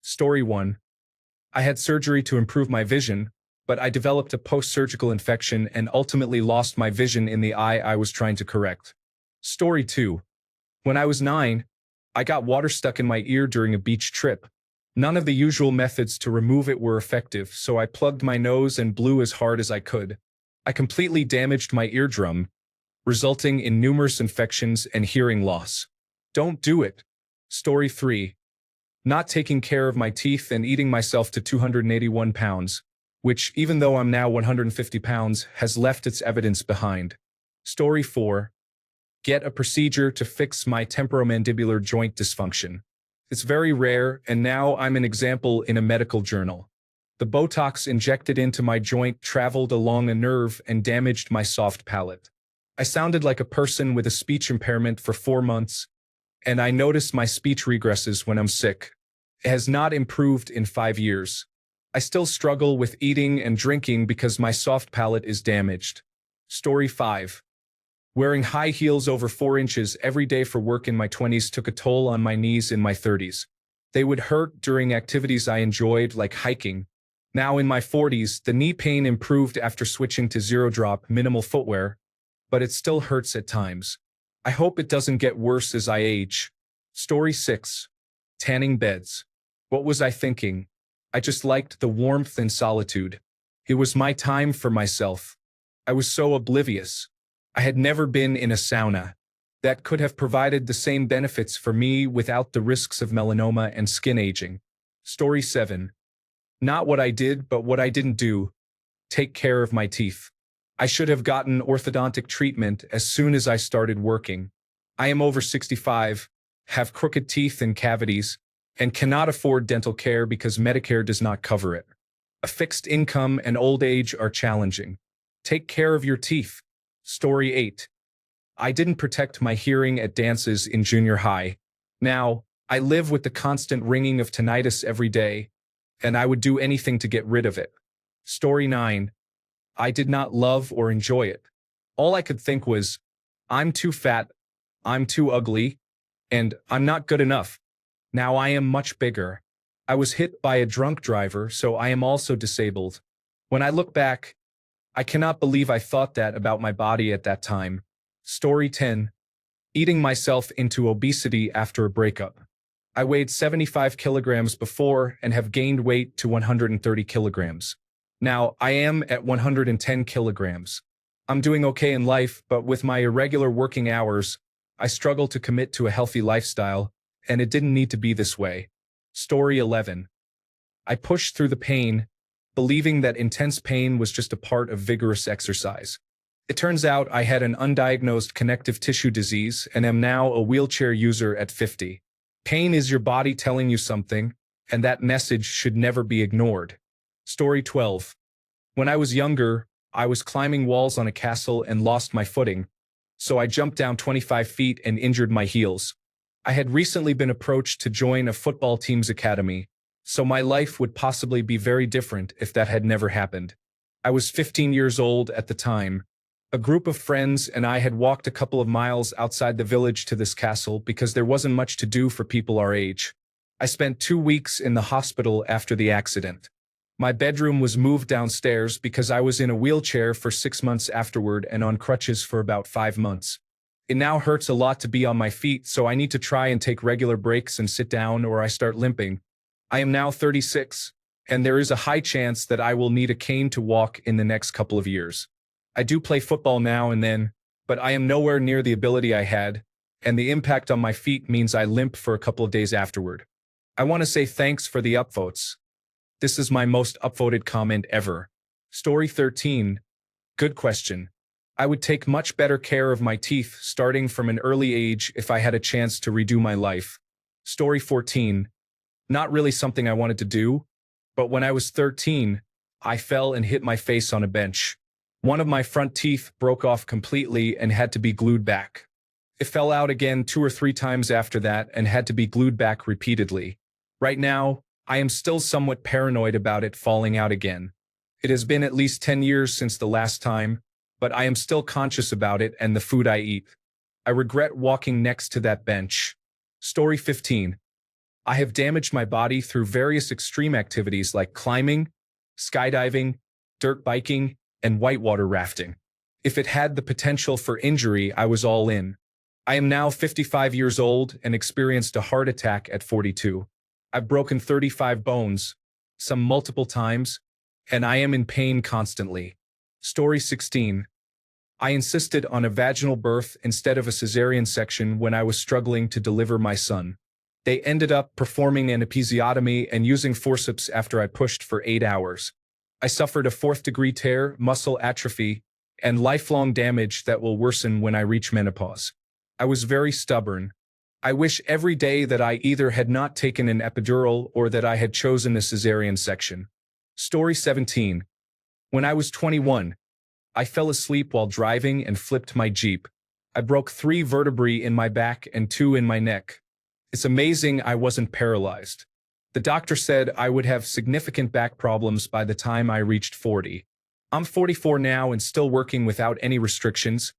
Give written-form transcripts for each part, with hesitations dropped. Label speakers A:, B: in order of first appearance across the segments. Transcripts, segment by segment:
A: Story 1. I had surgery to improve my vision, but I developed a post-surgical infection and ultimately lost my vision in the eye I was trying to correct. Story 2. When I was 9, I got water stuck in my ear during a beach trip. None of the usual methods to remove it were effective, so I plugged my nose and blew as hard as I could. I completely damaged my eardrum, resulting in numerous infections and hearing loss. Don't do it. Story 3. Not taking care of my teeth and eating myself to 281 pounds, which, even though I'm now 150 pounds, has left its evidence behind. Story 4. Get a procedure to fix my temporomandibular joint dysfunction. It's very rare, and now I'm an example in a medical journal. The Botox injected into my joint traveled along a nerve and damaged my soft palate. I sounded like a person with a speech impairment for 4 months, and I noticed my speech regresses when I'm sick. It has not improved in 5 years. I still struggle with eating and drinking because my soft palate is damaged. Story 5. Wearing high heels over 4 inches every day for work in my 20s took a toll on my knees in my 30s. They would hurt during activities I enjoyed, like hiking. Now in my 40s, the knee pain improved after switching to zero-drop, minimal footwear, but it still hurts at times. I hope it doesn't get worse as I age. Story 6. Tanning beds. What was I thinking? I just liked the warmth and solitude. It was my time for myself. I was so oblivious. I had never been in a sauna. That could have provided the same benefits for me without the risks of melanoma and skin aging. Story 7. Not what I did, but what I didn't do. Take care of my teeth. I should have gotten orthodontic treatment as soon as I started working. I am over 65, have crooked teeth and cavities, and cannot afford dental care because Medicare does not cover it. A fixed income and old age are challenging. Take care of your teeth. Story 8. I didn't protect my hearing at dances in junior high. Now, I live with the constant ringing of tinnitus every day, and I would do anything to get rid of it. Story 9. I did not love or enjoy it. All I could think was, I'm too fat, I'm too ugly, and I'm not good enough. Now I am much bigger. I was hit by a drunk driver, so I am also disabled. When I look back, I cannot believe I thought that about my body at that time. Story 10. Eating myself into obesity after a breakup. I weighed 75 kilograms before and have gained weight to 130 kilograms. Now, I am at 110 kilograms. I'm doing okay in life, but with my irregular working hours, I struggle to commit to a healthy lifestyle, and it didn't need to be this way. Story 11. I pushed through the pain, believing that intense pain was just a part of vigorous exercise. It turns out I had an undiagnosed connective tissue disease and am now a wheelchair user at 50. Pain is your body telling you something, and that message should never be ignored. Story 12. When I was younger, I was climbing walls on a castle and lost my footing, so I jumped down 25 feet and injured my heels. I had recently been approached to join a football team's academy, so my life would possibly be very different if that had never happened. I was 15 years old at the time. A group of friends and I had walked a couple of miles outside the village to this castle because there wasn't much to do for people our age. I spent 2 weeks in the hospital after the accident. My bedroom was moved downstairs because I was in a wheelchair for 6 months afterward and on crutches for about 5 months. It now hurts a lot to be on my feet, so I need to try and take regular breaks and sit down or I start limping. I am now 36, and there is a high chance that I will need a cane to walk in the next couple of years. I do play football now and then, but I am nowhere near the ability I had, and the impact on my feet means I limp for a couple of days afterward. I want to say thanks for the upvotes. This is my most upvoted comment ever. Story 13. Good question. I would take much better care of my teeth starting from an early age if I had a chance to redo my life. Story 14. Not really something I wanted to do, but when I was 13, I fell and hit my face on a bench. One of my front teeth broke off completely and had to be glued back. It fell out again 2 or 3 times after that and had to be glued back repeatedly. Right now, I am still somewhat paranoid about it falling out again. It has been at least 10 years since the last time, but I am still conscious about it and the food I eat. I regret walking next to that bench. Story 15. I have damaged my body through various extreme activities like climbing, skydiving, dirt biking, and whitewater rafting. If it had the potential for injury, I was all in. I am now 55 years old and experienced a heart attack at 42. I've broken 35 bones, some multiple times, and I am in pain constantly. Story 16. I insisted on a vaginal birth instead of a cesarean section when I was struggling to deliver my son. They ended up performing an episiotomy and using forceps after I pushed for 8 hours. I suffered a 4th-degree tear, muscle atrophy, and lifelong damage that will worsen when I reach menopause. I was very stubborn. I wish every day that I either had not taken an epidural or that I had chosen a cesarean section. Story 17. When I was 21, I fell asleep while driving and flipped my Jeep. I broke 3 vertebrae in my back and 2 in my neck. It's amazing I wasn't paralyzed. The doctor said I would have significant back problems by the time I reached 40. I'm 44 now and still working without any restrictions,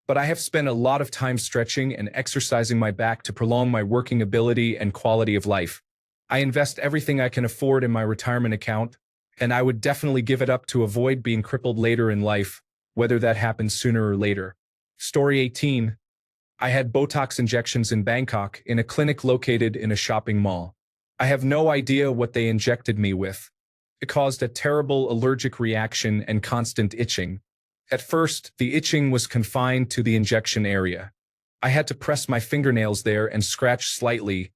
A: but I have spent a lot of time stretching and exercising my back to prolong my working ability and quality of life. I invest everything I can afford in my retirement account, and I would definitely give it up to avoid being crippled later in life, whether that happens sooner or later. Story 18. I had Botox injections in Bangkok in a clinic located in a shopping mall. I have no idea what they injected me with. It caused a terrible allergic reaction and constant itching. At first, the itching was confined to the injection area. I had to press my fingernails there and scratch slightly.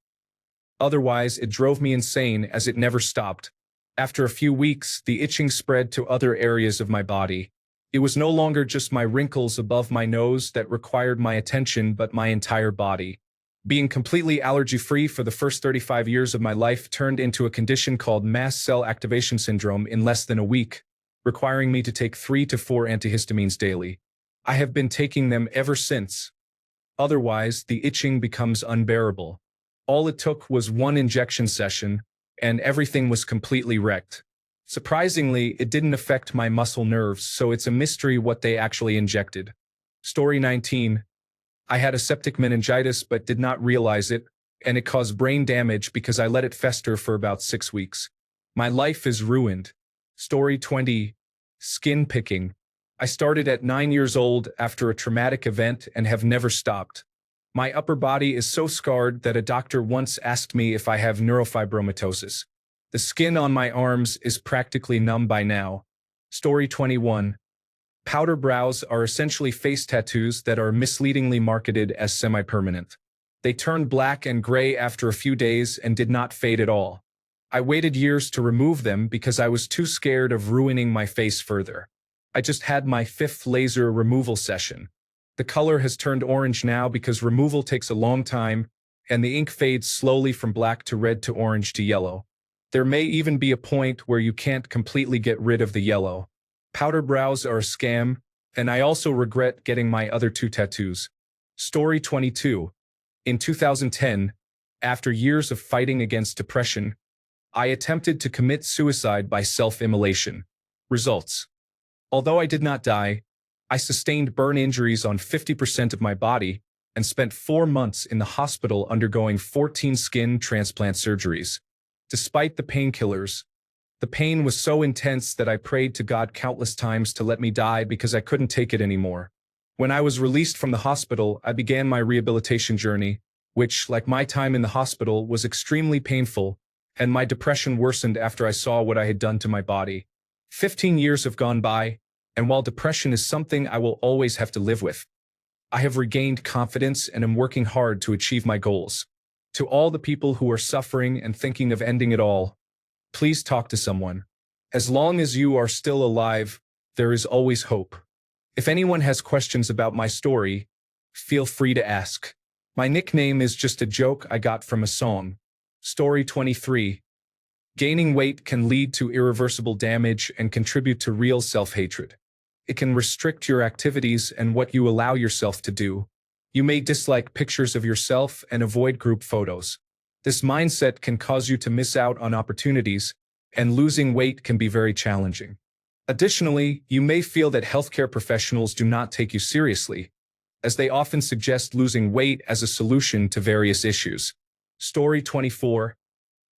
A: Otherwise, it drove me insane as it never stopped. After a few weeks, the itching spread to other areas of my body. It was no longer just my wrinkles above my nose that required my attention, but my entire body. Being completely allergy-free for the first 35 years of my life turned into a condition called mast cell activation syndrome in less than a week, requiring me to take 3 to 4 antihistamines daily. I have been taking them ever since. Otherwise, the itching becomes unbearable. All it took was 1 injection session, and everything was completely wrecked. Surprisingly, it didn't affect my muscle nerves, so it's a mystery what they actually injected. Story 19. I had a septic meningitis but did not realize it, and it caused brain damage because I let it fester for about 6 weeks. My life is ruined. Story 20. Skin picking. I started at 9 years old after a traumatic event and have never stopped. My upper body is so scarred that a doctor once asked me if I have neurofibromatosis. The skin on my arms is practically numb by now. Story 21. Powder brows are essentially face tattoos that are misleadingly marketed as semi-permanent. They turned black and gray after a few days and did not fade at all. I waited years to remove them because I was too scared of ruining my face further. I just had my 5th laser removal session. The color has turned orange now because removal takes a long time, and the ink fades slowly from black to red to orange to yellow. There may even be a point where you can't completely get rid of the yellow. Powder brows are a scam, and I also regret getting my other 2 tattoos. Story 22. In 2010, after years of fighting against depression, I attempted to commit suicide by self-immolation. Results. Although I did not die, I sustained burn injuries on 50% of my body and spent 4 months in the hospital undergoing 14 skin transplant surgeries. Despite the painkillers, the pain was so intense that I prayed to God countless times to let me die because I couldn't take it anymore. When I was released from the hospital, I began my rehabilitation journey, which, like my time in the hospital, was extremely painful, and my depression worsened after I saw what I had done to my body. 15 years have gone by, and while depression is something I will always have to live with, I have regained confidence and am working hard to achieve my goals. To all the people who are suffering and thinking of ending it all, please talk to someone. As long as you are still alive, there is always hope. If anyone has questions about my story, feel free to ask. My nickname is just a joke I got from a song. Story 23. Gaining weight can lead to irreversible damage and contribute to real self-hatred. It can restrict your activities and what you allow yourself to do. You may dislike pictures of yourself and avoid group photos. This mindset can cause you to miss out on opportunities, and losing weight can be very challenging. Additionally, you may feel that healthcare professionals do not take you seriously, as they often suggest losing weight as a solution to various issues. Story 24.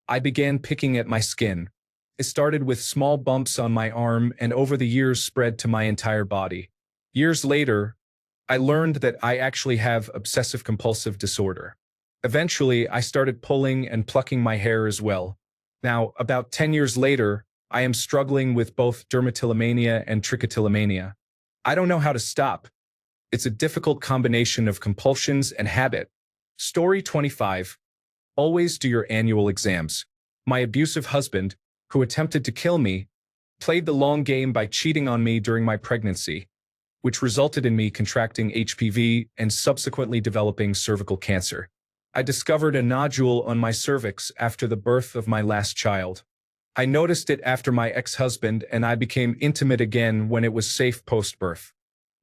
A: I began picking at my skin. It started with small bumps on my arm and over the years spread to my entire body. Years later, I learned that I actually have obsessive-compulsive disorder. Eventually, I started pulling and plucking my hair as well. Now, about 10 years later, I am struggling with both dermatillomania and trichotillomania. I don't know how to stop. It's a difficult combination of compulsions and habit. Story 25. Always do your annual exams. My abusive husband, who attempted to kill me, played the long game by cheating on me during my pregnancy, which resulted in me contracting HPV and subsequently developing cervical cancer. I discovered a nodule on my cervix after the birth of my last child. I noticed it after my ex-husband and I became intimate again when it was safe post-birth.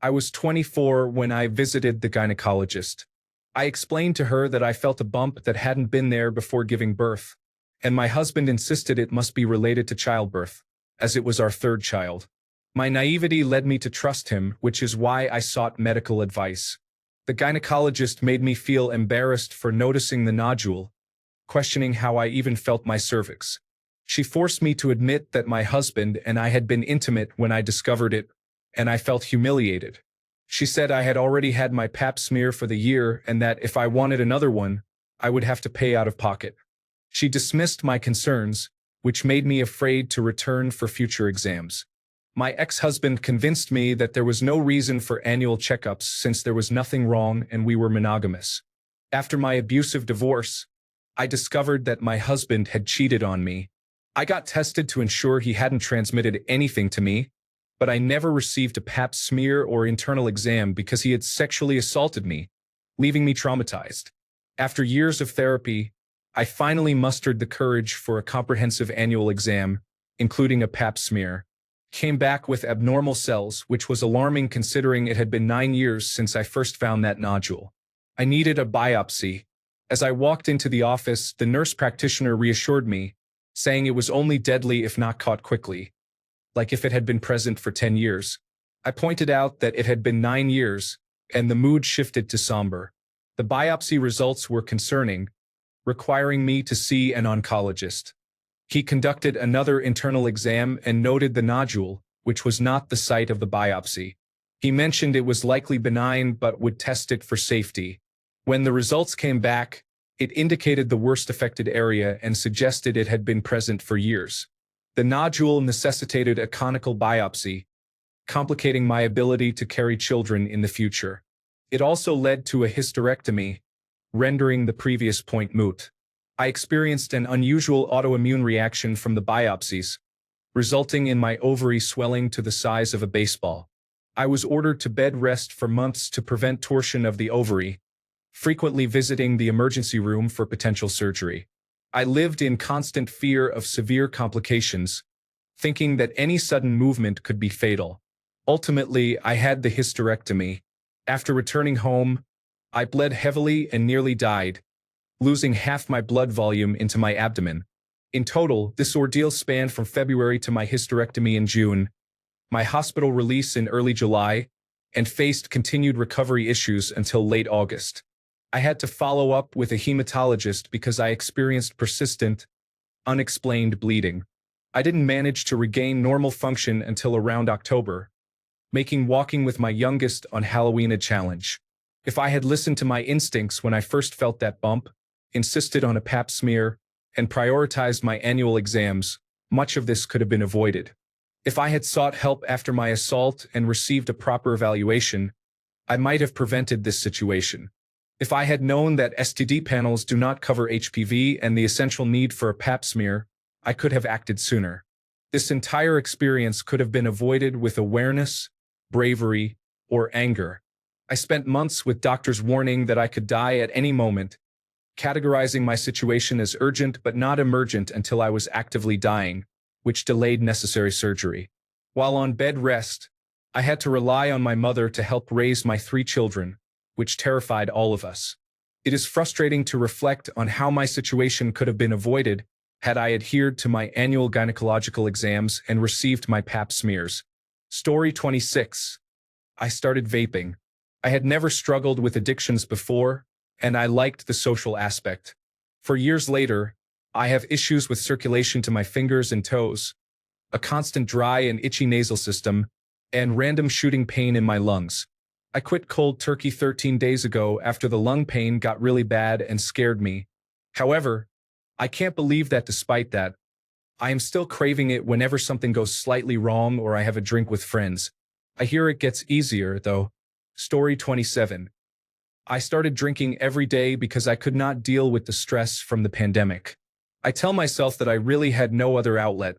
A: I was 24 when I visited the gynecologist. I explained to her that I felt a bump that hadn't been there before giving birth, and my husband insisted it must be related to childbirth, as it was our third child. My naivety led me to trust him, which is why I sought medical advice. The gynecologist made me feel embarrassed for noticing the nodule, questioning how I even felt my cervix. She forced me to admit that my husband and I had been intimate when I discovered it, and I felt humiliated. She said I had already had my pap smear for the year and that if I wanted another one, I would have to pay out of pocket. She dismissed my concerns, which made me afraid to return for future exams. My ex-husband convinced me that there was no reason for annual checkups since there was nothing wrong and we were monogamous. After my abusive divorce, I discovered that my husband had cheated on me. I got tested to ensure he hadn't transmitted anything to me, but I never received a pap smear or internal exam because he had sexually assaulted me, leaving me traumatized. After years of therapy, I finally mustered the courage for a comprehensive annual exam, including a pap smear. Came back with abnormal cells, which was alarming considering it had been 9 years since I first found that nodule. I needed a biopsy. As I walked into the office, the nurse practitioner reassured me, saying it was only deadly if not caught quickly, like if it had been present for 10 years. I pointed out that it had been 9 years, and the mood shifted to somber. The biopsy results were concerning, requiring me to see an oncologist. He conducted another internal exam and noted the nodule, which was not the site of the biopsy. He mentioned it was likely benign but would test it for safety. When the results came back, it indicated the worst affected area and suggested it had been present for years. The nodule necessitated a conical biopsy, complicating my ability to carry children in the future. It also led to a hysterectomy, rendering the previous point moot. I experienced an unusual autoimmune reaction from the biopsies, resulting in my ovary swelling to the size of a baseball. I was ordered to bed rest for months to prevent torsion of the ovary, frequently visiting the emergency room for potential surgery. I lived in constant fear of severe complications, thinking that any sudden movement could be fatal. Ultimately, I had the hysterectomy. After returning home, I bled heavily and nearly died, losing half my blood volume into my abdomen. In total, this ordeal spanned from February to my hysterectomy in June, my hospital release in early July, and faced continued recovery issues until late August. I had to follow up with a hematologist because I experienced persistent, unexplained bleeding. I didn't manage to regain normal function until around October, making walking with my youngest on Halloween a challenge. If I had listened to my instincts when I first felt that bump, insisted on a pap smear, and prioritized my annual exams, much of this could have been avoided. If I had sought help after my assault and received a proper evaluation, I might have prevented this situation. If I had known that STD panels do not cover HPV and the essential need for a pap smear, I could have acted sooner. This entire experience could have been avoided with awareness, bravery, or anger. I spent months with doctors warning that I could die at any moment, categorizing my situation as urgent but not emergent until I was actively dying, which delayed necessary surgery. While on bed rest, I had to rely on my mother to help raise my 3 children, which terrified all of us. It is frustrating to reflect on how my situation could have been avoided had I adhered to my annual gynecological exams and received my pap smears. Story 26. I started vaping. I had never struggled with addictions before, and I liked the social aspect. For years later, I have issues with circulation to my fingers and toes, a constant dry and itchy nasal system, and random shooting pain in my lungs. I quit cold turkey 13 days ago after the lung pain got really bad and scared me. However, I can't believe that despite that, I am still craving it whenever something goes slightly wrong or I have a drink with friends. I hear it gets easier, though. Story 27. I started drinking every day because I could not deal with the stress from the pandemic. I tell myself that I really had no other outlet.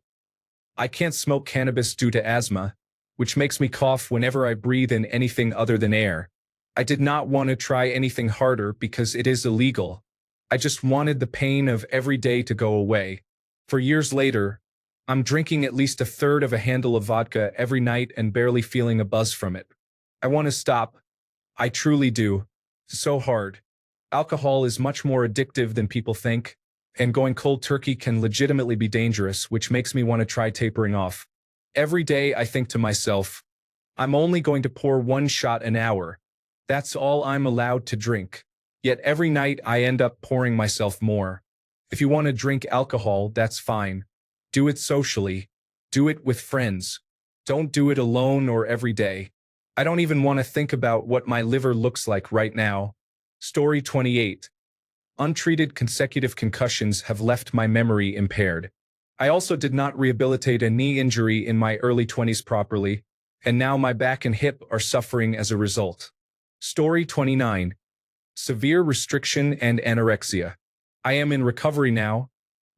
A: I can't smoke cannabis due to asthma, which makes me cough whenever I breathe in anything other than air. I did not want to try anything harder because it is illegal. I just wanted the pain of every day to go away. For years later, I'm drinking at least a third of a handle of vodka every night and barely feeling a buzz from it. I want to stop. I truly do. It's so hard. Alcohol is much more addictive than people think, and going cold turkey can legitimately be dangerous, which makes me want to try tapering off. Every day I think to myself, I'm only going to pour one shot an hour. That's all I'm allowed to drink. Yet every night I end up pouring myself more. If you want to drink alcohol, that's fine. Do it socially. Do it with friends. Don't do it alone or every day. I don't even want to think about what my liver looks like right now. Story 28. Untreated consecutive concussions have left my memory impaired. I also did not rehabilitate a knee injury in my early 20s properly, and now my back and hip are suffering as a result. Story 29. Severe restriction and anorexia. I am in recovery now,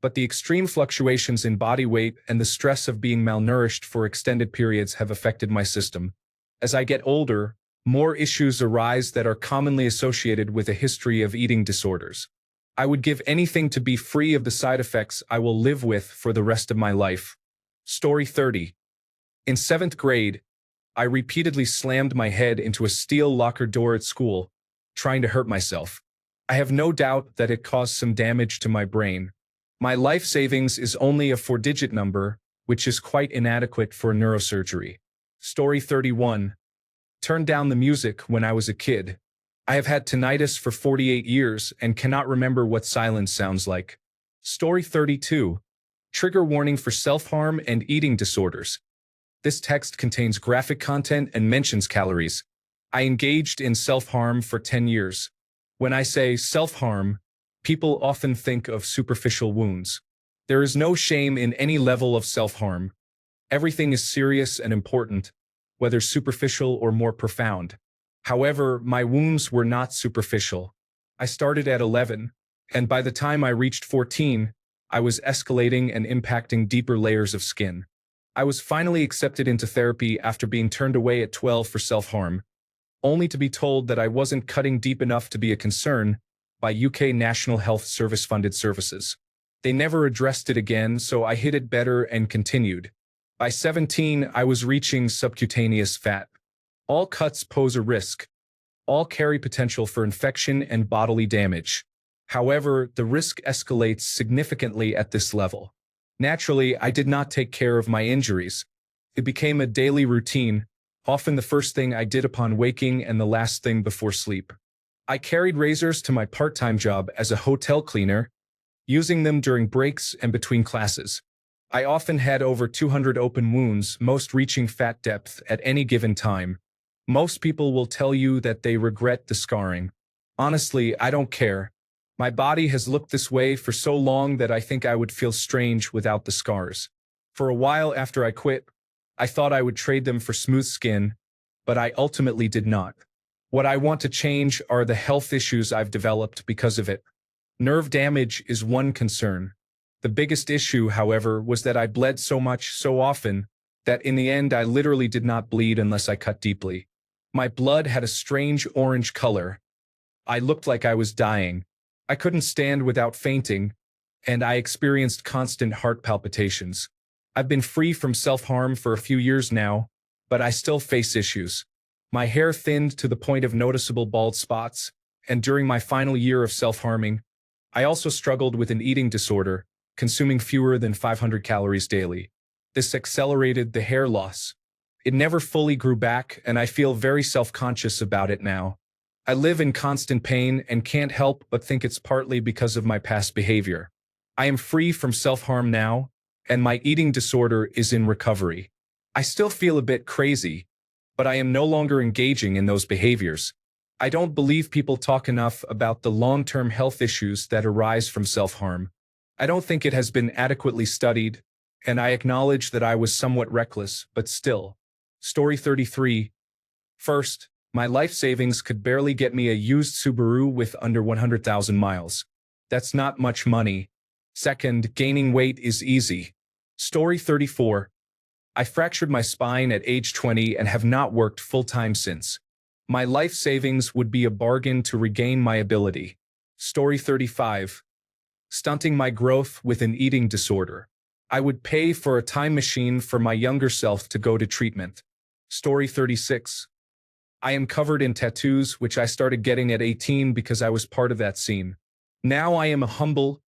A: but the extreme fluctuations in body weight and the stress of being malnourished for extended periods have affected my system. As I get older, more issues arise that are commonly associated with a history of eating disorders. I would give anything to be free of the side effects I will live with for the rest of my life. Story 30. In 7th grade, I repeatedly slammed my head into a steel locker door at school, trying to hurt myself. I have no doubt that it caused some damage to my brain. My life savings is only a 4-digit number, which is quite inadequate for neurosurgery. Story 31. Turned down the music when I was a kid. I have had tinnitus for 48 years and cannot remember what silence sounds like. Story 32. Trigger warning for self-harm and eating disorders. This text contains graphic content and mentions calories. I engaged in self-harm for 10 years. When I say self-harm, people often think of superficial wounds. There is no shame in any level of self-harm. Everything is serious and important, whether superficial or more profound. However, my wounds were not superficial. I started at 11, and by the time I reached 14, I was escalating and impacting deeper layers of skin. I was finally accepted into therapy after being turned away at 12 for self-harm, only to be told that I wasn't cutting deep enough to be a concern by UK National Health Service funded services. They never addressed it again, so I hid it better and continued. By 17, I was reaching subcutaneous fat. All cuts pose a risk. All carry potential for infection and bodily damage. However, the risk escalates significantly at this level. Naturally, I did not take care of my injuries. It became a daily routine, often the first thing I did upon waking and the last thing before sleep. I carried razors to my part-time job as a hotel cleaner, using them during breaks and between classes. I often had over 200 open wounds, most reaching fat depth at any given time. Most people will tell you that they regret the scarring. Honestly, I don't care. My body has looked this way for so long that I think I would feel strange without the scars. For a while after I quit, I thought I would trade them for smooth skin, but I ultimately did not. What I want to change are the health issues I've developed because of it. Nerve damage is one concern. The biggest issue, however, was that I bled so much so often that in the end I literally did not bleed unless I cut deeply. My blood had a strange orange color. I looked like I was dying. I couldn't stand without fainting, and I experienced constant heart palpitations. I've been free from self-harm for a few years now, but I still face issues. My hair thinned to the point of noticeable bald spots, and during my final year of self-harming, I also struggled with an eating disorder, consuming fewer than 500 calories daily. This accelerated the hair loss. It never fully grew back, and I feel very self-conscious about it now. I live in constant pain and can't help but think it's partly because of my past behavior. I am free from self-harm now, and my eating disorder is in recovery. I still feel a bit crazy, but I am no longer engaging in those behaviors. I don't believe people talk enough about the long-term health issues that arise from self-harm. I don't think it has been adequately studied, and I acknowledge that I was somewhat reckless, but still. Story 33. First, my life savings could barely get me a used Subaru with under 100,000 miles. That's not much money. Second, gaining weight is easy. Story 34. I fractured my spine at age 20 and have not worked full-time since. My life savings would be a bargain to regain my ability. Story 35. Stunting my growth with an eating disorder. I would pay for a time machine for my younger self to go to treatment. Story 36. I am covered in tattoos, which I started getting at 18 because I was part of that scene. Now I am a humble,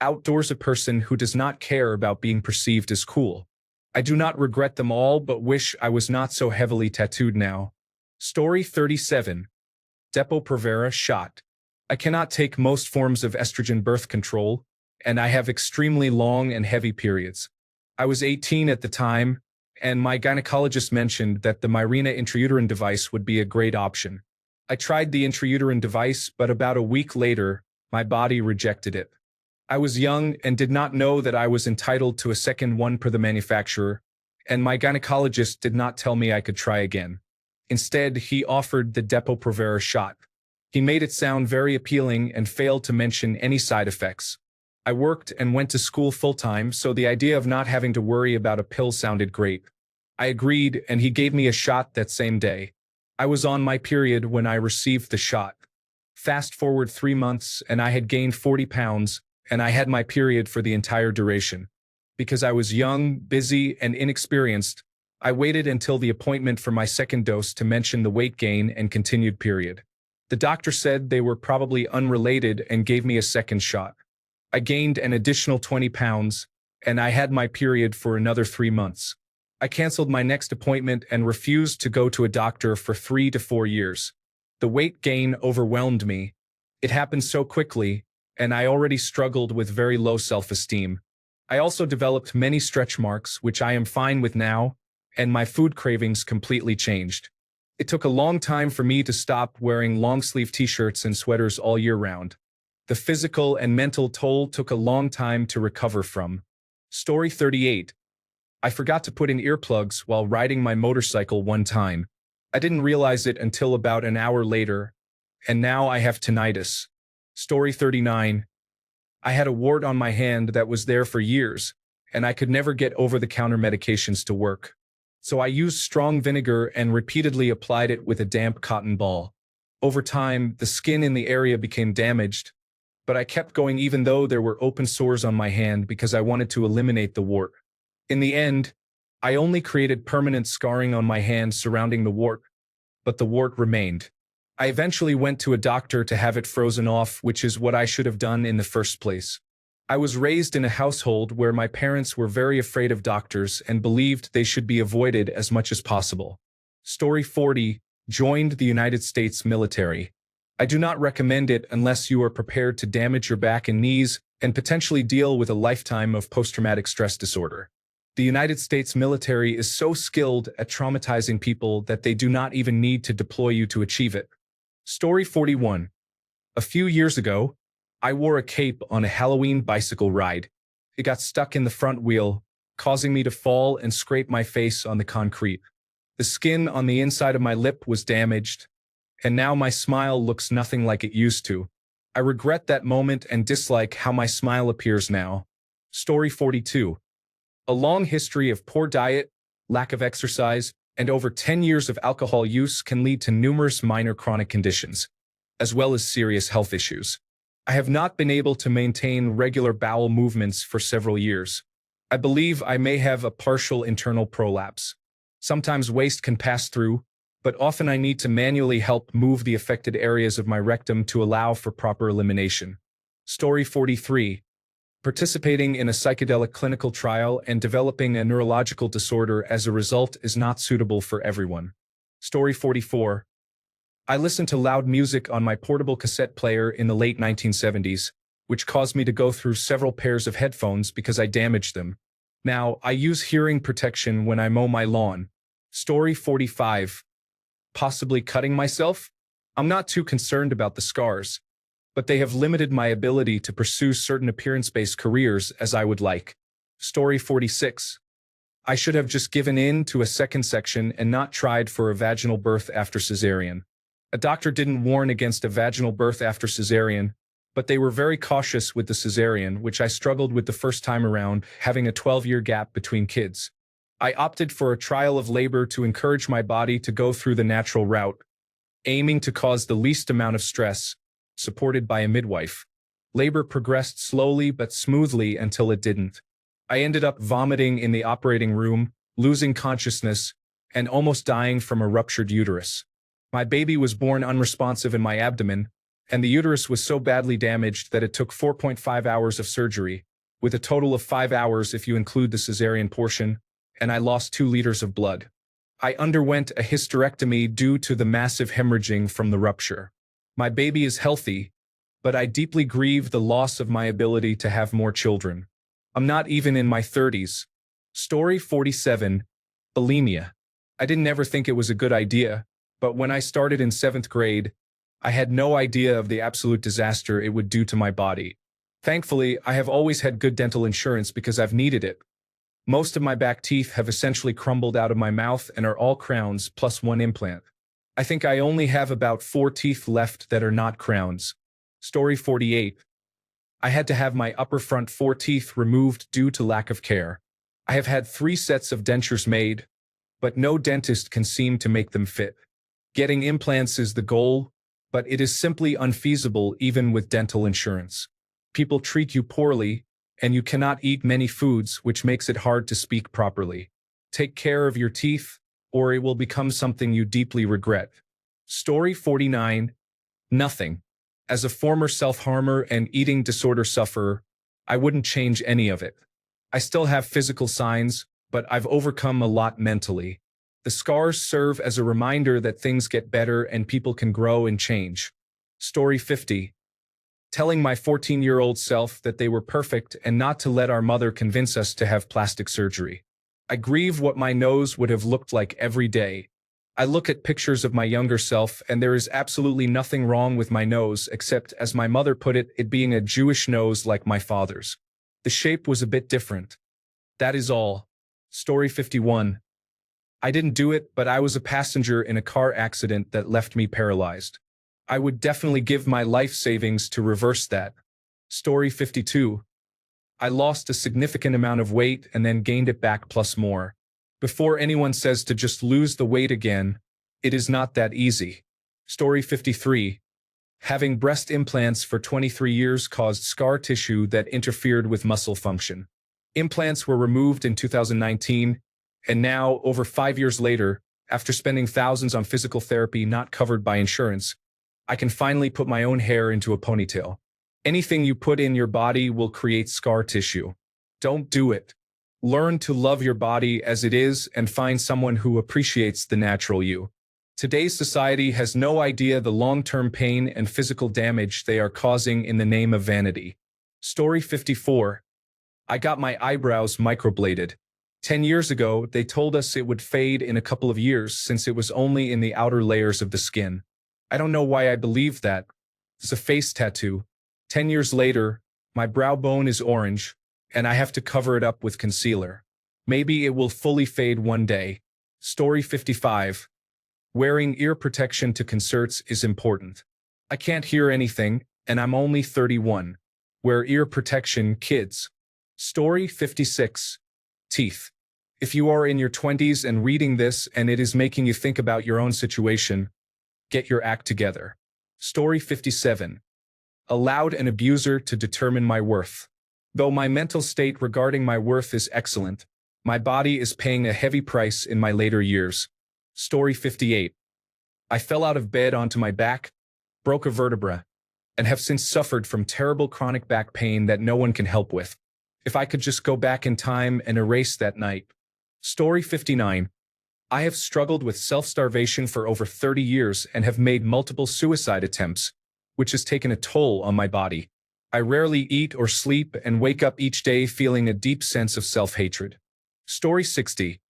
A: outdoorsy person who does not care about being perceived as cool. I do not regret them all, but wish I was not so heavily tattooed now. Story 37. Depo-Provera shot. I cannot take most forms of estrogen birth control, and I have extremely long and heavy periods. I was 18 at the time, and my gynecologist mentioned that the Mirena intrauterine device would be a great option. I tried the intrauterine device, but about a week later, my body rejected it. I was young and did not know that I was entitled to a second one per the manufacturer, and my gynecologist did not tell me I could try again. Instead, he offered the Depo-Provera shot. He made it sound very appealing and failed to mention any side effects. I worked and went to school full-time, so the idea of not having to worry about a pill sounded great. I agreed, and he gave me a shot that same day. I was on my period when I received the shot. Fast forward 3 months, and I had gained 40 pounds, and I had my period for the entire duration. Because I was young, busy, and inexperienced, I waited until the appointment for my second dose to mention the weight gain and continued period. The doctor said they were probably unrelated and gave me a second shot. I gained an additional 20 pounds, and I had my period for another 3 months. I canceled my next appointment and refused to go to a doctor for 3 to 4 years. The weight gain overwhelmed me. It happened so quickly, and I already struggled with very low self-esteem. I also developed many stretch marks, which I am fine with now, and my food cravings completely changed. It took a long time for me to stop wearing long-sleeve t-shirts and sweaters all year round. The physical and mental toll took a long time to recover from. Story 38. I forgot to put in earplugs while riding my motorcycle one time. I didn't realize it until about an hour later, and now I have tinnitus. Story 39. I had a wart on my hand that was there for years, and I could never get over-the-counter medications to work. So I used strong vinegar and repeatedly applied it with a damp cotton ball. Over time, the skin in the area became damaged, but I kept going even though there were open sores on my hand because I wanted to eliminate the wart. In the end, I only created permanent scarring on my hand surrounding the wart, but the wart remained. I eventually went to a doctor to have it frozen off, which is what I should have done in the first place. I was raised in a household where my parents were very afraid of doctors and believed they should be avoided as much as possible. Story 40. Joined the United States military. I do not recommend it unless you are prepared to damage your back and knees and potentially deal with a lifetime of post-traumatic stress disorder. The United States military is so skilled at traumatizing people that they do not even need to deploy you to achieve it. Story 41. A few years ago, I wore a cape on a Halloween bicycle ride. It got stuck in the front wheel, causing me to fall and scrape my face on the concrete. The skin on the inside of my lip was damaged, and now my smile looks nothing like it used to. I regret that moment and dislike how my smile appears now. Story 42. A long history of poor diet, lack of exercise, and over 10 years of alcohol use can lead to numerous minor chronic conditions, as well as serious health issues. I have not been able to maintain regular bowel movements for several years. I believe I may have a partial internal prolapse. Sometimes waste can pass through, but often I need to manually help move the affected areas of my rectum to allow for proper elimination. Story 43. Participating in a psychedelic clinical trial and developing a neurological disorder as a result is not suitable for everyone. Story 44. I listened to loud music on my portable cassette player in the late 1970s. which caused me to go through several pairs of headphones because I damaged them. Now, I use hearing protection when I mow my lawn. Story 45. Possibly cutting myself? I'm not too concerned about the scars, but they have limited my ability to pursue certain appearance-based careers as I would like. Story 46. I should have just given in to a second section and not tried for a vaginal birth after cesarean. A doctor didn't warn against a vaginal birth after cesarean, but they were very cautious with the cesarean, which I struggled with the first time around, having a 12-year gap between kids. I opted for a trial of labor to encourage my body to go through the natural route, aiming to cause the least amount of stress, supported by a midwife. Labor progressed slowly but smoothly until it didn't. I ended up vomiting in the operating room, losing consciousness, and almost dying from a ruptured uterus. My baby was born unresponsive in my abdomen, and the uterus was so badly damaged that it took 4.5 hours of surgery, with a total of 5 hours if you include the cesarean portion, and I lost 2 liters of blood. I underwent a hysterectomy due to the massive hemorrhaging from the rupture. My baby is healthy, but I deeply grieve the loss of my ability to have more children. I'm not even in my 30s. Story 47. Bulimia. I didn't ever think it was a good idea, but when I started in 7th grade, I had no idea of the absolute disaster it would do to my body. Thankfully, I have always had good dental insurance because I've needed it. Most of my back teeth have essentially crumbled out of my mouth and are all crowns plus 1 implant. I think I only have about 4 teeth left that are not crowns. Story 48. I had to have my upper front 4 teeth removed due to lack of care. I have had 3 sets of dentures made, but no dentist can seem to make them fit. Getting implants is the goal, but it is simply unfeasible even with dental insurance. People treat you poorly, and you cannot eat many foods, which makes it hard to speak properly. Take care of your teeth, or it will become something you deeply regret. Story 49. Nothing. As a former self-harmer and eating disorder sufferer, I wouldn't change any of it. I still have physical signs, but I've overcome a lot mentally. The scars serve as a reminder that things get better and people can grow and change. Story 50. Telling my 14-year-old self that they were perfect and not to let our mother convince us to have plastic surgery. I grieve what my nose would have looked like every day. I look at pictures of my younger self and there is absolutely nothing wrong with my nose except, as my mother put it, it being a Jewish nose like my father's. The shape was a bit different. That is all. Story 51. I didn't do it, but I was a passenger in a car accident that left me paralyzed. I would definitely give my life savings to reverse that. Story 52. I lost a significant amount of weight and then gained it back plus more. Before anyone says to just lose the weight again, it is not that easy. Story 53. Having breast implants for 23 years caused scar tissue that interfered with muscle function. Implants were removed in 2019, and now, over 5 years later, after spending thousands on physical therapy not covered by insurance, I can finally put my own hair into a ponytail. Anything you put in your body will create scar tissue. Don't do it. Learn to love your body as it is and find someone who appreciates the natural you. Today's society has no idea the long-term pain and physical damage they are causing in the name of vanity. Story 54. I got my eyebrows microbladed. 10 years ago, they told us it would fade in a couple of years since it was only in the outer layers of the skin. I don't know why I believed that. It's a face tattoo. 10 years later, my brow bone is orange, and I have to cover it up with concealer. Maybe it will fully fade one day. Story 55. Wearing ear protection to concerts is important. I can't hear anything, and I'm only 31. Wear ear protection, kids. Story 56. Teeth. If you are in your 20s and reading this and it is making you think about your own situation, get your act together. Story 57. Allowed an abuser to determine my worth. Though my mental state regarding my worth is excellent, my body is paying a heavy price in my later years. Story 58. I fell out of bed onto my back, broke a vertebra, and have since suffered from terrible chronic back pain that no one can help with. If I could just go back in time and erase that night. Story 59. I have struggled with self-starvation for over 30 years and have made multiple suicide attempts, which has taken a toll on my body. I rarely eat or sleep and wake up each day feeling a deep sense of self-hatred. Story 60.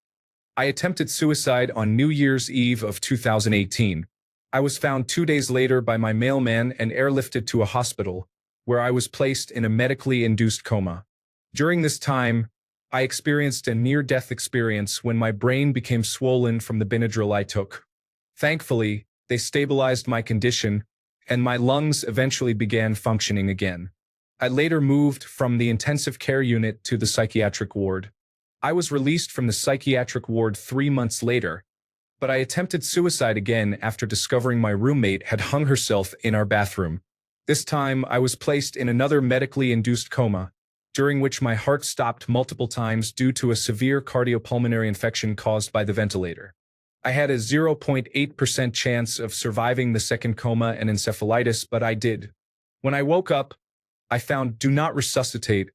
A: I attempted suicide on New Year's Eve of 2018. I was found 2 days later by my mailman and airlifted to a hospital, where I was placed in a medically induced coma. During this time, I experienced a near-death experience when my brain became swollen from the Benadryl I took. Thankfully, they stabilized my condition, and my lungs eventually began functioning again. I later moved from the intensive care unit to the psychiatric ward. I was released from the psychiatric ward 3 months later, but I attempted suicide again after discovering my roommate had hung herself in our bathroom. This time, I was placed in another medically induced coma, during which my heart stopped multiple times due to a severe cardiopulmonary infection caused by the ventilator. I had a 0.8% chance of surviving the second coma and encephalitis, but I did. When I woke up, I found "Do not resuscitate"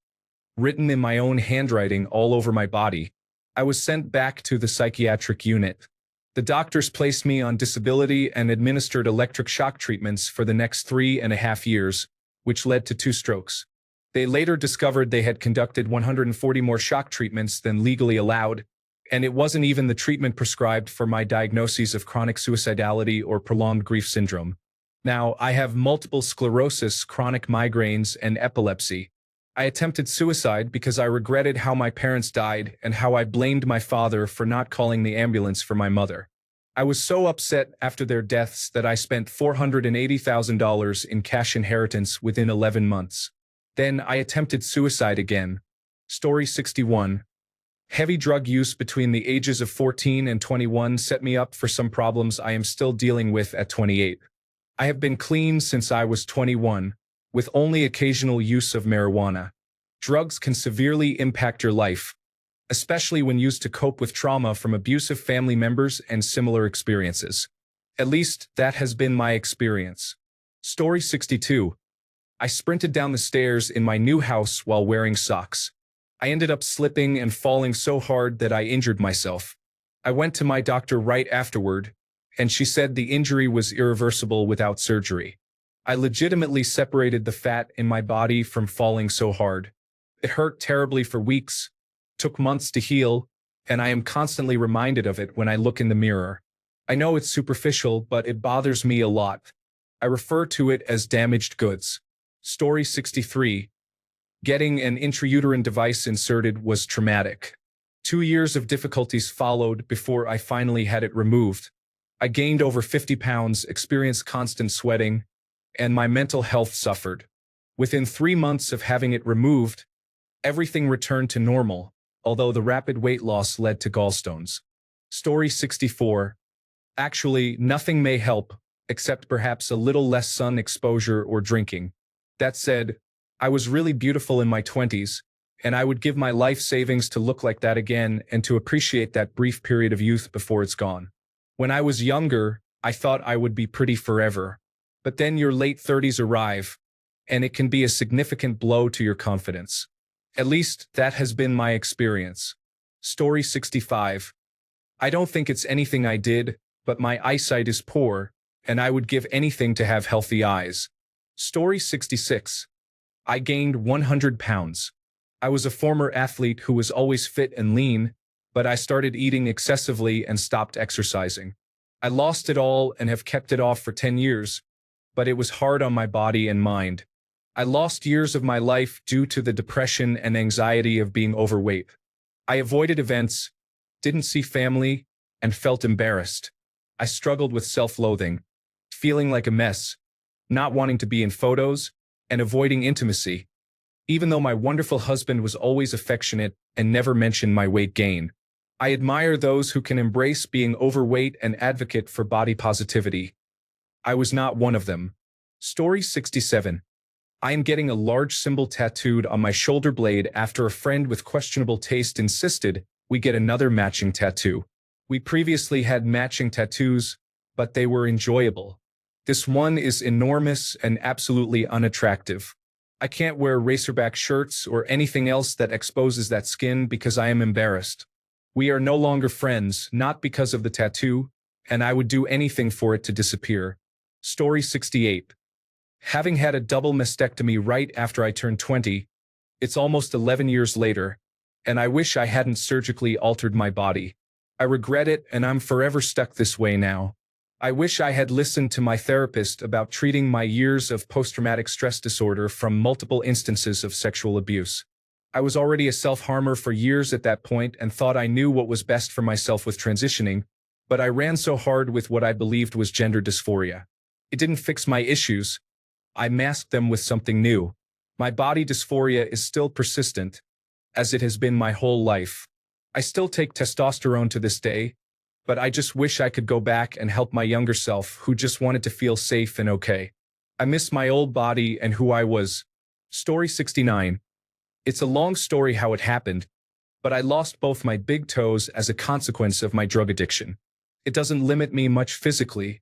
A: written in my own handwriting all over my body. I was sent back to the psychiatric unit. The doctors placed me on disability and administered electric shock treatments for the next 3.5 years, which led to 2 strokes. They later discovered they had conducted 140 more shock treatments than legally allowed, and it wasn't even the treatment prescribed for my diagnoses of chronic suicidality or prolonged grief syndrome. Now, I have multiple sclerosis, chronic migraines, and epilepsy. I attempted suicide because I regretted how my parents died and how I blamed my father for not calling the ambulance for my mother. I was so upset after their deaths that I spent $480,000 in cash inheritance within 11 months. Then I attempted suicide again. Story 61. Heavy drug use between the ages of 14 and 21 set me up for some problems I am still dealing with at 28. I have been clean since I was 21, with only occasional use of marijuana. Drugs can severely impact your life, especially when used to cope with trauma from abusive family members and similar experiences. At least, that has been my experience. Story 62. I sprinted down the stairs in my new house while wearing socks. I ended up slipping and falling so hard that I injured myself. I went to my doctor right afterward, and she said the injury was irreversible without surgery. I legitimately separated the fat in my body from falling so hard. It hurt terribly for weeks, took months to heal, and I am constantly reminded of it when I look in the mirror. I know it's superficial, but it bothers me a lot. I refer to it as damaged goods. Story 63. Getting an intrauterine device inserted was traumatic. 2 years of difficulties followed before I finally had it removed. I gained over 50 pounds, experienced constant sweating, and my mental health suffered. Within 3 months of having it removed, everything returned to normal, although the rapid weight loss led to gallstones. Story 64. Actually, nothing may help, except perhaps a little less sun exposure or drinking. That said, I was really beautiful in my 20s, and I would give my life savings to look like that again and to appreciate that brief period of youth before it's gone. When I was younger, I thought I would be pretty forever. But then your late 30s arrive, and it can be a significant blow to your confidence. At least, that has been my experience. Story 65. I don't think it's anything I did, but my eyesight is poor, and I would give anything to have healthy eyes. Story 66. I gained 100 pounds. I was a former athlete who was always fit and lean, but I started eating excessively and stopped exercising. I lost it all and have kept it off for 10 years, but it was hard on my body and mind. I lost years of my life due to the depression and anxiety of being overweight. I avoided events, didn't see family, and felt embarrassed. I struggled with self-loathing, feeling like a mess, not wanting to be in photos, and avoiding intimacy. Even though my wonderful husband was always affectionate and never mentioned my weight gain. I admire those who can embrace being overweight and advocate for body positivity. I was not one of them. Story 67. I am getting a large symbol tattooed on my shoulder blade after a friend with questionable taste insisted we get another matching tattoo. We previously had matching tattoos, but they were enjoyable. This one is enormous and absolutely unattractive. I can't wear racerback shirts or anything else that exposes that skin because I am embarrassed. We are no longer friends, not because of the tattoo, and I would do anything for it to disappear. Story 68. Having had a double mastectomy right after I turned 20, it's almost 11 years later, and I wish I hadn't surgically altered my body. I regret it, and I'm forever stuck this way now. I wish I had listened to my therapist about treating my years of post-traumatic stress disorder from multiple instances of sexual abuse. I was already a self-harmer for years at that point and thought I knew what was best for myself with transitioning, but I ran so hard with what I believed was gender dysphoria. It didn't fix my issues. I masked them with something new. My body dysphoria is still persistent, as it has been my whole life. I still take testosterone to this day, but I just wish I could go back and help my younger self who just wanted to feel safe and okay. I miss my old body and who I was. Story 69. It's a long story how it happened, but I lost both my big toes as a consequence of my drug addiction. It doesn't limit me much physically,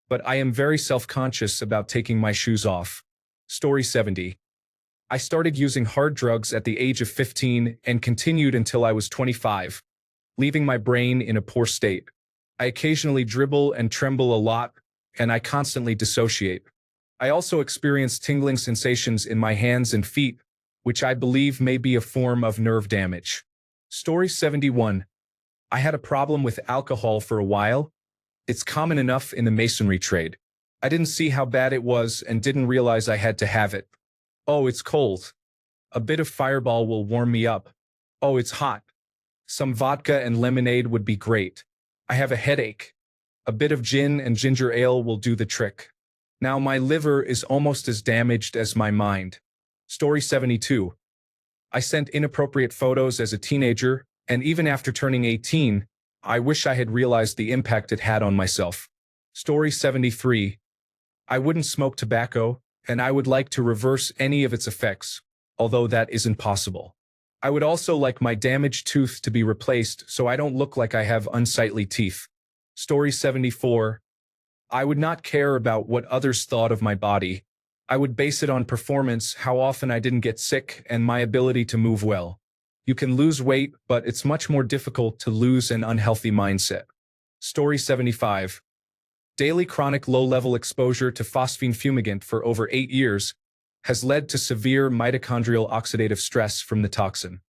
A: but I am very self-conscious about taking my shoes off. Story 70. I started using hard drugs at the age of 15 and continued until I was 25, leaving my brain in a poor state. I occasionally dribble and tremble a lot, and I constantly dissociate. I also experience tingling sensations in my hands and feet, which I believe may be a form of nerve damage. Story 71. I had a problem with alcohol for a while. It's common enough in the masonry trade. I didn't see how bad it was and didn't realize I had to have it. Oh, it's cold. A bit of Fireball will warm me up. Oh, it's hot. Some vodka and lemonade would be great. I have a headache. A bit of gin and ginger ale will do the trick. Now my liver is almost as damaged as my mind. Story 72. I sent inappropriate photos as a teenager, and even after turning 18, I wish I had realized the impact it had on myself. Story 73. I wouldn't smoke tobacco, and I would like to reverse any of its effects, although that isn't possible. I would also like my damaged tooth to be replaced so I don't look like I have unsightly teeth. Story 74. I would not care about what others thought of my body. I would base it on performance, how often I didn't get sick, and my ability to move well. You can lose weight, but it's much more difficult to lose an unhealthy mindset. Story 75. Daily chronic low-level exposure to phosphine fumigant for over 8 years has led to severe mitochondrial oxidative stress from the toxin.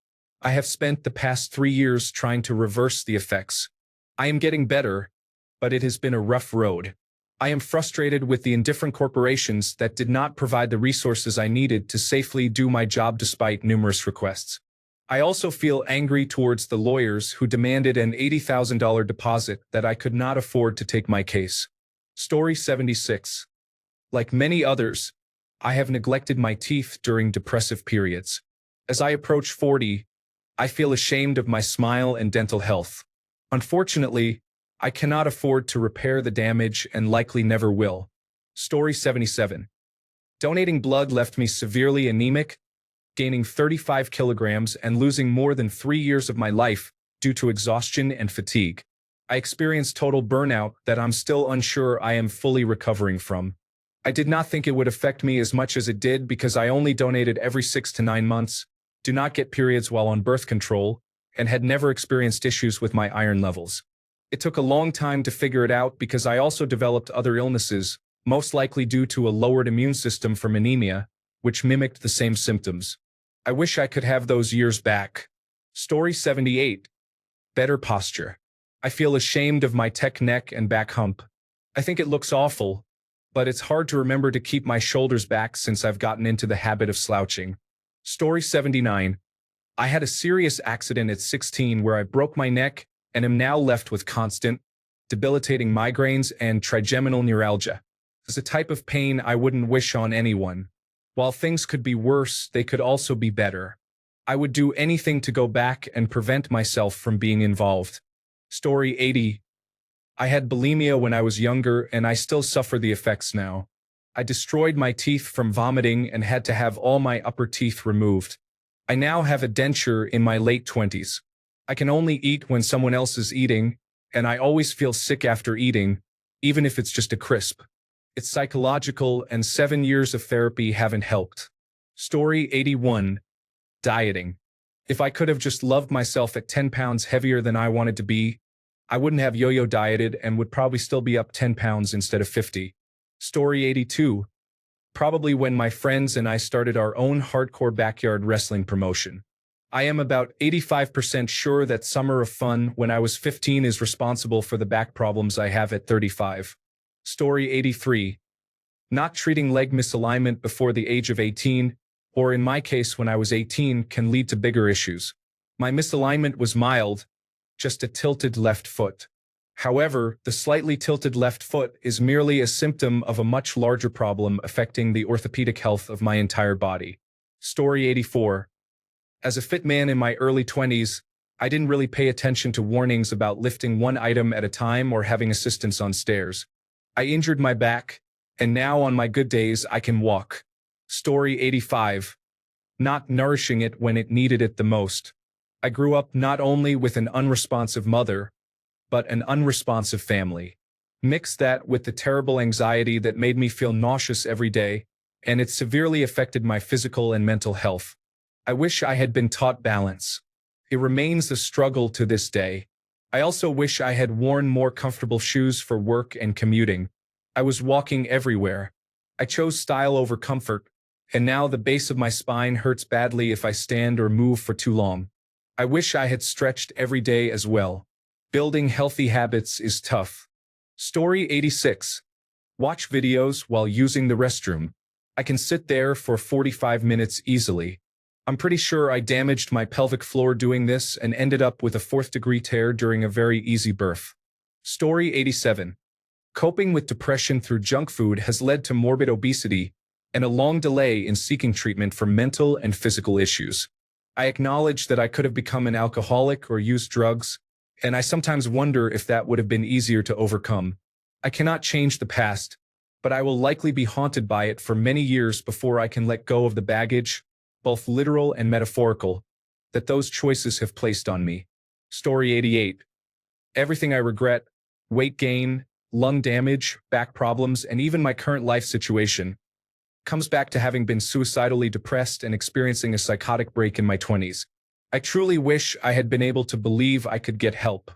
A: I have spent the past 3 years trying to reverse the effects. I am getting better, but it has been a rough road. I am frustrated with the indifferent corporations that did not provide the resources I needed to safely do my job despite numerous requests. I also feel angry towards the lawyers who demanded an $80,000 deposit that I could not afford to take my case. Story 76. Like many others, I have neglected my teeth during depressive periods. As I approach 40, I feel ashamed of my smile and dental health. Unfortunately, I cannot afford to repair the damage and likely never will. Story 77. Donating blood left me severely anemic, gaining 35 kilograms and losing more than 3 years of my life due to exhaustion and fatigue. I experienced total burnout that I'm still unsure I am fully recovering from. I did not think it would affect me as much as it did because I only donated every 6 to 9 months, do not get periods while on birth control, and had never experienced issues with my iron levels. It took a long time to figure it out because I also developed other illnesses, most likely due to a lowered immune system from anemia, which mimicked the same symptoms. I wish I could have those years back. Story 78. Better posture. I feel ashamed of my tech neck and back hump. I think it looks awful, but it's hard to remember to keep my shoulders back since I've gotten into the habit of slouching. Story 79. I had a serious accident at 16 where I broke my neck and am now left with constant, debilitating migraines and trigeminal neuralgia. It's a type of pain I wouldn't wish on anyone. While things could be worse, they could also be better. I would do anything to go back and prevent myself from being involved. Story 80. I had bulimia when I was younger and I still suffer the effects now. I destroyed my teeth from vomiting and had to have all my upper teeth removed. I now have a denture in my late 20s. I can only eat when someone else is eating, and I always feel sick after eating, even if it's just a crisp. It's psychological, and 7 years of therapy haven't helped. Story 81. Dieting. If I could have just loved myself at 10 pounds heavier than I wanted to be, I wouldn't have yo-yo dieted and would probably still be up 10 pounds instead of 50. Story 82. Probably when my friends and I started our own hardcore backyard wrestling promotion. I am about 85% sure that summer of fun when I was 15 is responsible for the back problems I have at 35. Story 83. Not treating leg misalignment before the age of 18, or in my case when I was 18, can lead to bigger issues. My misalignment was mild, just a tilted left foot. However, the slightly tilted left foot is merely a symptom of a much larger problem affecting the orthopedic health of my entire body. Story 84. As a fit man in my early 20s, I didn't really pay attention to warnings about lifting one item at a time or having assistance on stairs. I injured my back, and now on my good days I can walk. Story 85. Not nourishing it when it needed it the most. I grew up not only with an unresponsive mother, but an unresponsive family. Mix that with the terrible anxiety that made me feel nauseous every day, and it severely affected my physical and mental health. I wish I had been taught balance. It remains a struggle to this day. I also wish I had worn more comfortable shoes for work and commuting. I was walking everywhere. I chose style over comfort, and now the base of my spine hurts badly if I stand or move for too long. I wish I had stretched every day as well. Building healthy habits is tough. Story 86. Watch videos while using the restroom. I can sit there for 45 minutes easily. I'm pretty sure I damaged my pelvic floor doing this and ended up with a 4th-degree tear during a very easy birth. Story 87. Coping with depression through junk food has led to morbid obesity and a long delay in seeking treatment for mental and physical issues. I acknowledge that I could have become an alcoholic or used drugs, and I sometimes wonder if that would have been easier to overcome. I cannot change the past, but I will likely be haunted by it for many years before I can let go of the baggage, both literal and metaphorical, that those choices have placed on me. Story 88. Everything I regret, weight gain, lung damage, back problems, and even my current life situation, comes back to having been suicidally depressed and experiencing a psychotic break in my 20s. I truly wish I had been able to believe I could get help.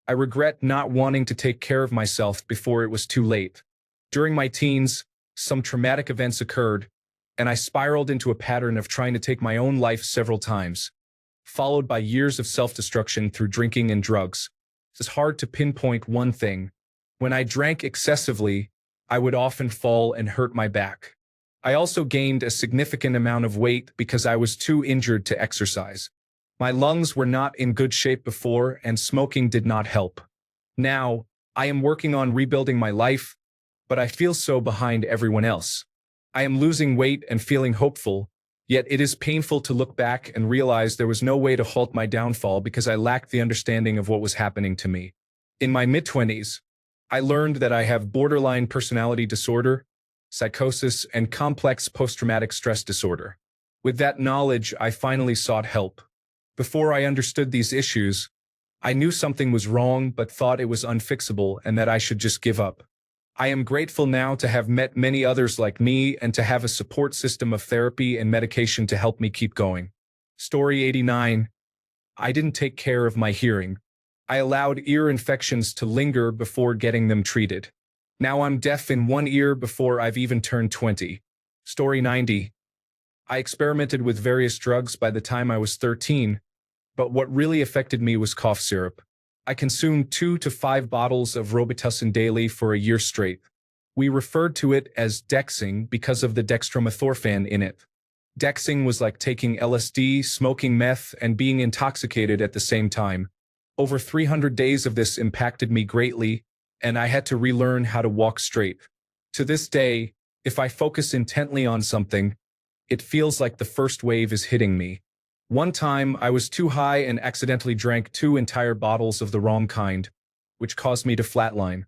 A: I regret not wanting to take care of myself before it was too late. During my teens, some traumatic events occurred, and I spiraled into a pattern of trying to take my own life several times, followed by years of self-destruction through drinking and drugs. It's hard to pinpoint one thing. When I drank excessively, I would often fall and hurt my back. I also gained a significant amount of weight because I was too injured to exercise. My lungs were not in good shape before, and smoking did not help. Now, I am working on rebuilding my life, but I feel so behind everyone else. I am losing weight and feeling hopeful, yet it is painful to look back and realize there was no way to halt my downfall because I lacked the understanding of what was happening to me. In my mid-20s, I learned that I have borderline personality disorder, psychosis, and complex post-traumatic stress disorder. With that knowledge, I finally sought help. Before I understood these issues, I knew something was wrong but thought it was unfixable and that I should just give up. I am grateful now to have met many others like me and to have a support system of therapy and medication to help me keep going. Story 89. I didn't take care of my hearing. I allowed ear infections to linger before getting them treated. Now I'm deaf in one ear before I've even turned 20. Story 90. I experimented with various drugs by the time I was 13, but what really affected me was cough syrup. I consumed 2 to 5 bottles of Robitussin daily for a year straight. We referred to it as dexing because of the dextromethorphan in it. Dexing was like taking LSD, smoking meth, and being intoxicated at the same time. Over 300 days of this impacted me greatly, and I had to relearn how to walk straight. To this day, if I focus intently on something, it feels like the first wave is hitting me. One time, I was too high and accidentally drank 2 entire bottles of the wrong kind, which caused me to flatline.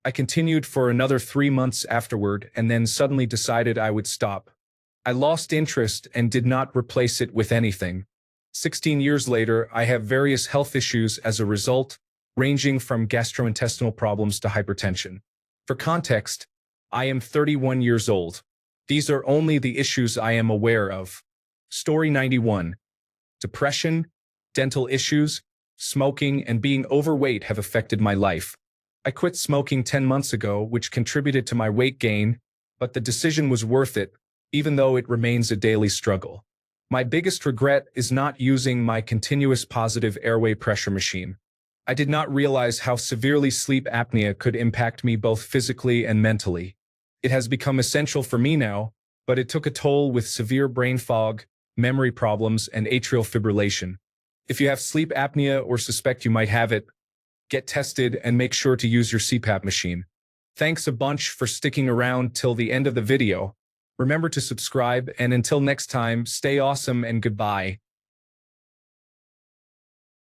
A: I continued for another 3 months afterward and then suddenly decided I would stop. I lost interest and did not replace it with anything. 16 years later, I have various health issues as a result, ranging from gastrointestinal problems to hypertension. For context, I am 31 years old. These are only the issues I am aware of. Story 91. Depression, dental issues, smoking, and being overweight have affected my life. I quit smoking 10 months ago, which contributed to my weight gain, but the decision was worth it, even though it remains a daily struggle. My biggest regret is not using my continuous positive airway pressure machine. I did not realize how severely sleep apnea could impact me both physically and mentally. It has become essential for me now, but it took a toll with severe brain fog, memory problems, and atrial fibrillation. If you have sleep apnea or suspect you might have it, get tested and make sure to use your CPAP machine. Thanks a bunch for sticking around till the end of the video. Remember to subscribe, and until next time, stay awesome and goodbye.